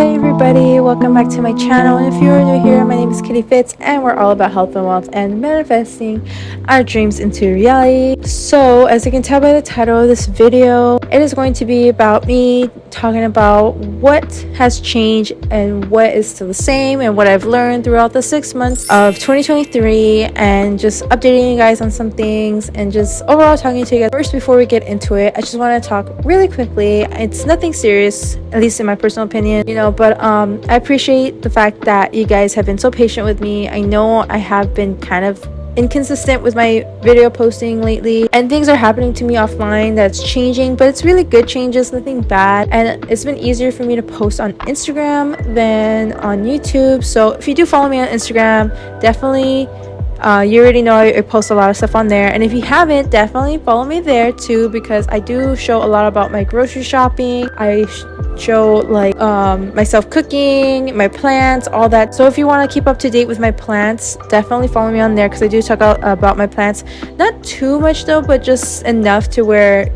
Hey everybody, welcome back to my channel, and if you are new here, my name is Kitty Fits and we're all about health and wealth and manifesting our dreams into reality. So as you can tell by the title of this video, it is going to be about me talking about what has changed and what is still the same and what I've learned throughout the 6 months of 2023, and just updating you guys on some things and just overall talking to you guys. First, before we get into it, I just want to talk really quickly. It's nothing serious, at least in my personal opinion, but I appreciate the fact that you guys have been so patient with me. I know I have been kind of inconsistent with my video posting lately, and things are happening to me offline that's changing, but it's really good changes, nothing bad, and it's been easier for me to post on Instagram than on YouTube. So if you do follow me on Instagram, definitely you already know I post a lot of stuff on there, and if you haven't, definitely follow me there too, because I do show a lot about my grocery shopping. I show like myself cooking, my plants, all that. So if you want to keep up to date with my plants, definitely follow me on there, because I do talk about my plants, not too much though, but just enough to where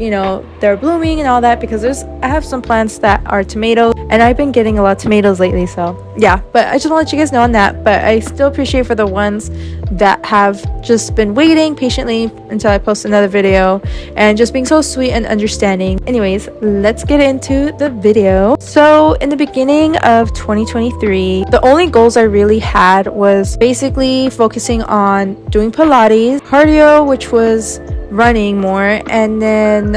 they're blooming and all that, because I have some plants that are tomatoes, and I've been getting a lot of tomatoes lately. So yeah, but I just want to let you guys know on that. But I still appreciate for the ones that have just been waiting patiently until I post another video and just being so sweet and understanding. Anyways, let's get into the video. So in the beginning of 2023, the only goals I really had was basically focusing on doing Pilates, cardio, which was running more, and then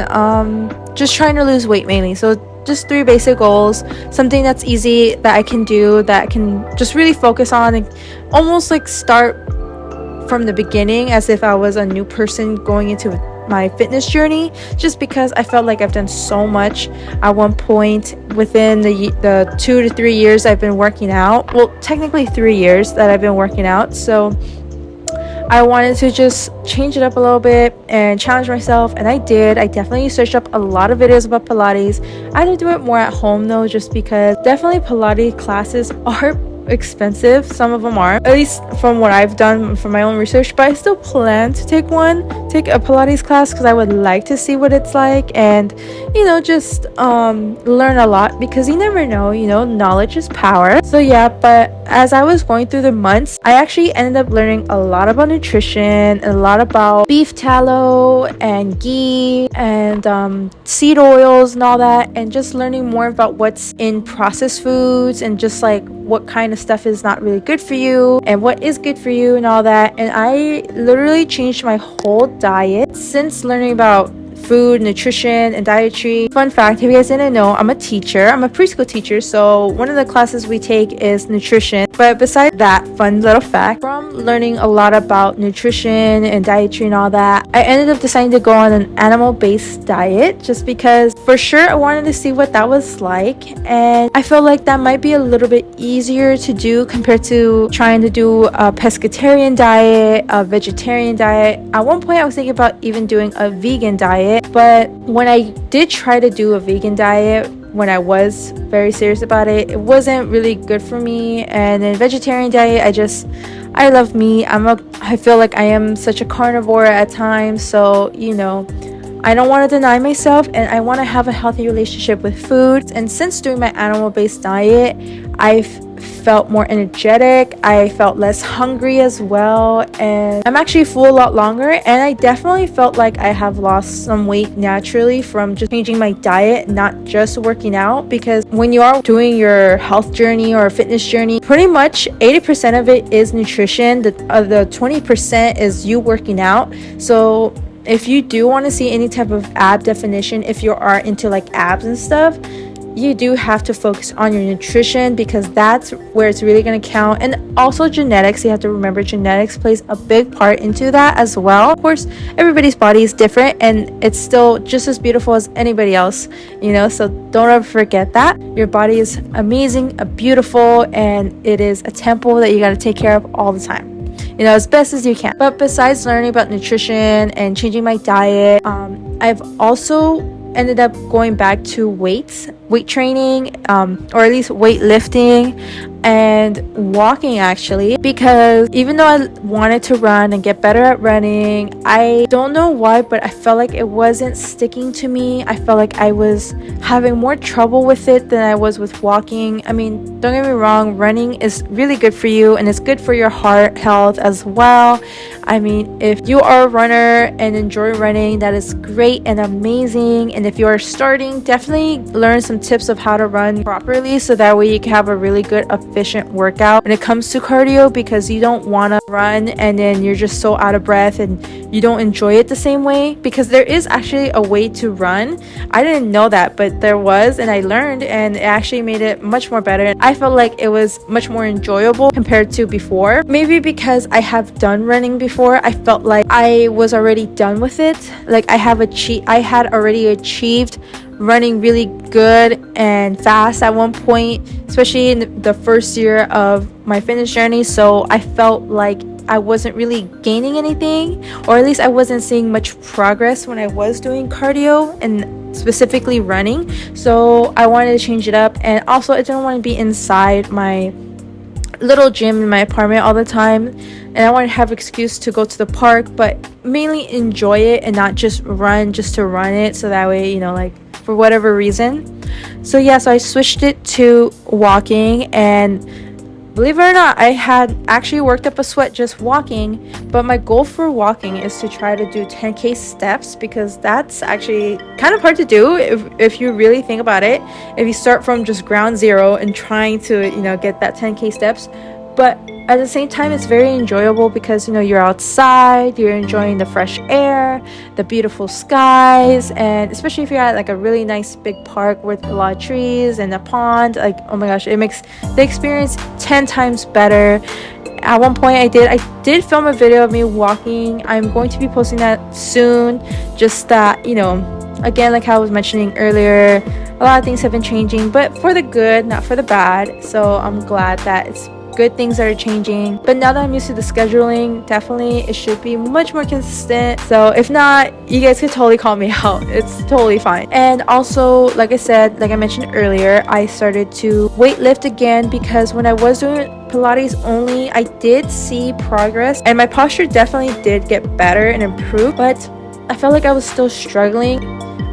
just trying to lose weight mainly. So just 3 basic goals, something that's easy that I can do, that I can just really focus on, and almost like start from the beginning as if I was a new person going into my fitness journey, just because I felt like I've done so much at one point within the 2 to 3 years I've been working out. Well, technically 3 years that I've been working out. So I wanted to just change it up a little bit and challenge myself, and I did. I definitely searched up a lot of videos about Pilates. I had to do it more at home though, just because definitely Pilates classes are expensive. Some of them are, at least from what I've done from my own research, but I still plan to take a Pilates class, because I would like to see what it's like, and just learn a lot, because you never know, knowledge is power. So yeah, but as I was going through the months, I actually ended up learning a lot about nutrition, a lot about beef tallow and ghee and seed oils and all that, and just learning more about what's in processed foods, and just like what kind of stuff is not really good for you and what is good for you and all that. And I literally changed my whole diet since learning about food, nutrition, and dietary. Fun fact, if you guys didn't know, I'm a teacher. I'm a preschool teacher, so one of the classes we take is nutrition. But besides that fun little fact, from learning a lot about nutrition and dietary and all that, I ended up deciding to go on an animal-based diet, just because for sure I wanted to see what that was like, and I felt like that might be a little bit easier to do compared to trying to do a pescatarian diet, a vegetarian diet. At one point I was thinking about even doing a vegan diet, but when I did try to do a vegan diet, when I was very serious about it, it wasn't really good for me. And then vegetarian diet, I love meat. I feel like I am such a carnivore at times, so I don't want to deny myself, and I want to have a healthy relationship with food. And since doing my animal-based diet, I've felt more energetic. I felt less hungry as well, and I'm actually full a lot longer. And I definitely felt like I have lost some weight naturally from just changing my diet, not just working out, because when you are doing your health journey or fitness journey, pretty much 80% of it is nutrition. The 20% is you working out. So if you do want to see any type of ab definition, if you are into like abs and stuff, you do have to focus on your nutrition, because that's where it's really going to count. And also genetics. You have to remember genetics plays a big part into that as well. Of course, everybody's body is different, and it's still just as beautiful as anybody else, so don't ever forget that. Your body is amazing, beautiful, and it is a temple that you got to take care of all the time, as best as you can. But besides learning about nutrition and changing my diet, I've also ended up going back to weight training, or at least weightlifting, and walking, actually, because even though I wanted to run and get better at running, I don't know why, but I felt like it wasn't sticking to me. I felt like I was having more trouble with it than I was with walking. I mean, don't get me wrong, running is really good for you and it's good for your heart health as well. I mean, if you are a runner and enjoy running, that is great and amazing. And if you are starting, definitely learn some tips of how to run properly so that way you can have a really good efficient workout when it comes to cardio, because you don't want to run and then you're just so out of breath and you don't enjoy it the same way, because there is actually a way to run. I didn't know that, but there was, and I learned, and it actually made it much more better. I felt like it was much more enjoyable compared to before. Maybe because I have done running before, I felt like I was already done with it. Like I had already achieved running really good and fast at one point, especially in the first year of my fitness journey. So I felt like I wasn't really gaining anything, or at least I wasn't seeing much progress when I was doing cardio and specifically running. So I wanted to change it up, and also I didn't want to be inside my little gym in my apartment all the time, and I want to have an excuse to go to the park, but mainly enjoy it and not just run just to run it, so that way, you know, like for whatever reason. So yeah, so I switched it to walking, and believe it or not, I had actually worked up a sweat just walking. But my goal for walking is to try to do 10k steps, because that's actually kind of hard to do if you really think about it, if you start from just ground zero and trying to, you know, get that 10k steps. But at the same time, it's very enjoyable because, you know, you're outside, you're enjoying the fresh air, the beautiful skies, and especially if you're at like a really nice big park with a lot of trees and a pond, like, oh my gosh, it makes the experience 10 times better. At one point I did film a video of me walking. I'm going to be posting that soon. Just that, you know, again, like how I was mentioning earlier, a lot of things have been changing, but for the good, not for the bad. So I'm glad that it's good things that are changing. But now that I'm used to the scheduling, definitely it should be much more consistent. So if not, you guys could totally call me out. It's totally fine. And also, like I said, like I mentioned earlier, I started to weightlift again, because when I was doing Pilates only, I did see progress and my posture definitely did get better and improve, but I felt like I was still struggling.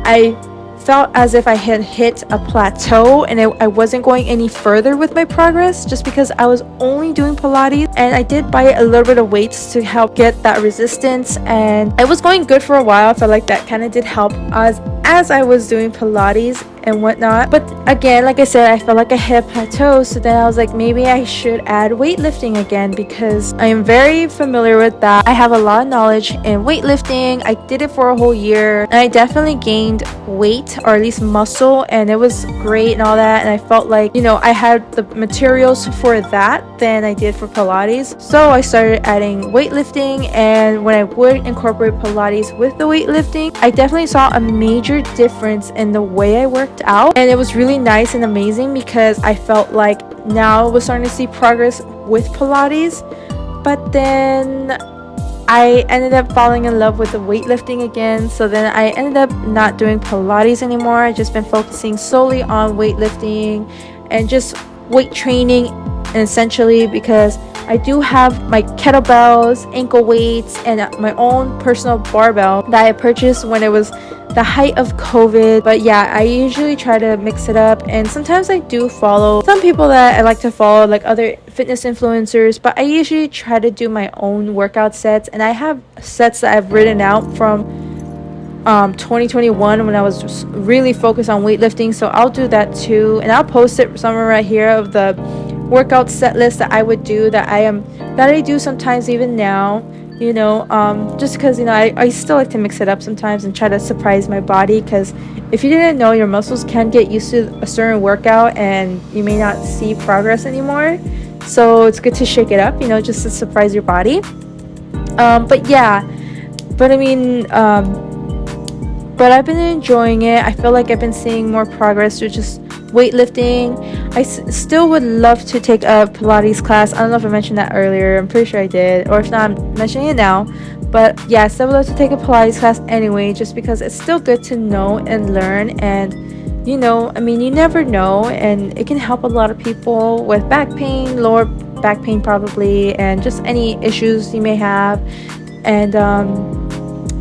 I felt as if I had hit a plateau and I wasn't going any further with my progress, just because I was only doing Pilates. And I did buy a little bit of weights to help get that resistance, and it was going good for a while. I felt like that kind of did help as I was doing Pilates and whatnot. But again, like I said, I felt like I hit a plateau, so then I was like, maybe I should add weightlifting again, because I am very familiar with that. I have a lot of knowledge in weightlifting. I did it for a whole year and I definitely gained weight, or at least muscle, and it was great and all that. And I felt like, you know, I had the materials for that than I did for Pilates. So I started adding weightlifting, and when I would incorporate Pilates with the weightlifting, I definitely saw a major difference in the way I worked out. And it was really nice and amazing, because I felt like now I was starting to see progress with Pilates. But then I ended up falling in love with the weightlifting again, so then I ended up not doing Pilates anymore. I just been focusing solely on weightlifting and just weight training, essentially, because I do have my kettlebells, ankle weights, and my own personal barbell that I purchased when it was the height of COVID. But yeah, I usually try to mix it up, and sometimes I do follow some people that I like to follow, like other fitness influencers, but I usually try to do my own workout sets. And I have sets that I've written out from 2021 when I was just really focused on weightlifting, so I'll do that too, and I'll post it somewhere right here of the workout set list that I would do, that I do sometimes even now, you know, just because, you know, I still like to mix it up sometimes and try to surprise my body, because if you didn't know, your muscles can get used to a certain workout and you may not see progress anymore. So it's good to shake it up, you know, just to surprise your body. But yeah, but I mean, but I've been enjoying it. I feel like I've been seeing more progress with just weightlifting. I still would love to take a Pilates class. I don't know if I mentioned that earlier. I'm pretty sure I did, or if not, I'm mentioning it now. But yeah, I still would love to take a Pilates class anyway, just because it's still good to know and learn. And you know, I mean, you never know, and it can help a lot of people with back pain, lower back pain probably, and just any issues you may have. And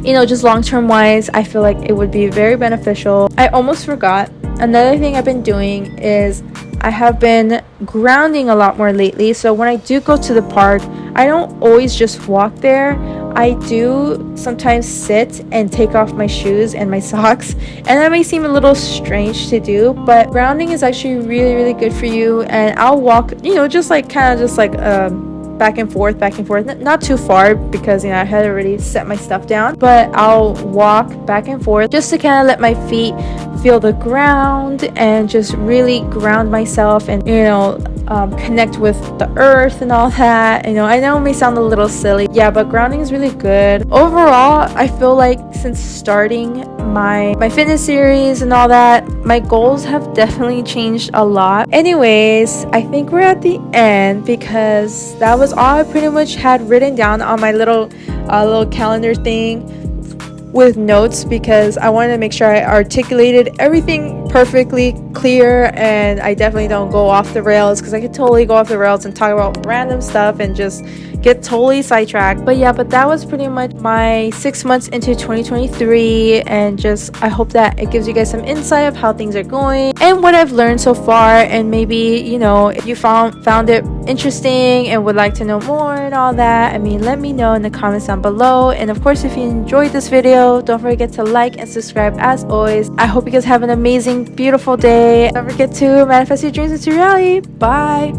you know, just long-term wise, I feel like it would be very beneficial. I almost forgot, another thing I've been doing is I have been grounding a lot more lately. So when I do go to the park, I don't always just walk there. I do sometimes sit and take off my shoes and my socks, and that may seem a little strange to do, but grounding is actually really, really good for you. And I'll walk, you know, just like kind of just like back and forth, not too far, because, you know, I had already set my stuff down, but I'll walk back and forth just to kind of let my feet feel the ground and just really ground myself, and, you know, connect with the earth and all that. You know, I know it may sound a little silly, yeah, but grounding is really good. Overall, I feel like since starting my fitness series and all that, my goals have definitely changed a lot. Anyways, I think we're at the end, because that was all I pretty much had written down on my little calendar thing with notes, because I wanted to make sure I articulated everything perfectly clear, and I definitely don't go off the rails, because I could totally go off the rails and talk about random stuff and just get totally sidetracked. But yeah, but that was pretty much my 6 months into 2023, and just I hope that it gives you guys some insight of how things are going and what I've learned so far. And maybe, you know, if you found it interesting and would like to know more and all that, I mean, let me know in the comments down below. And of course, if you enjoyed this video, don't forget to like and subscribe as always. I hope you guys have an amazing, beautiful day. Don't forget to manifest your dreams into reality. Bye.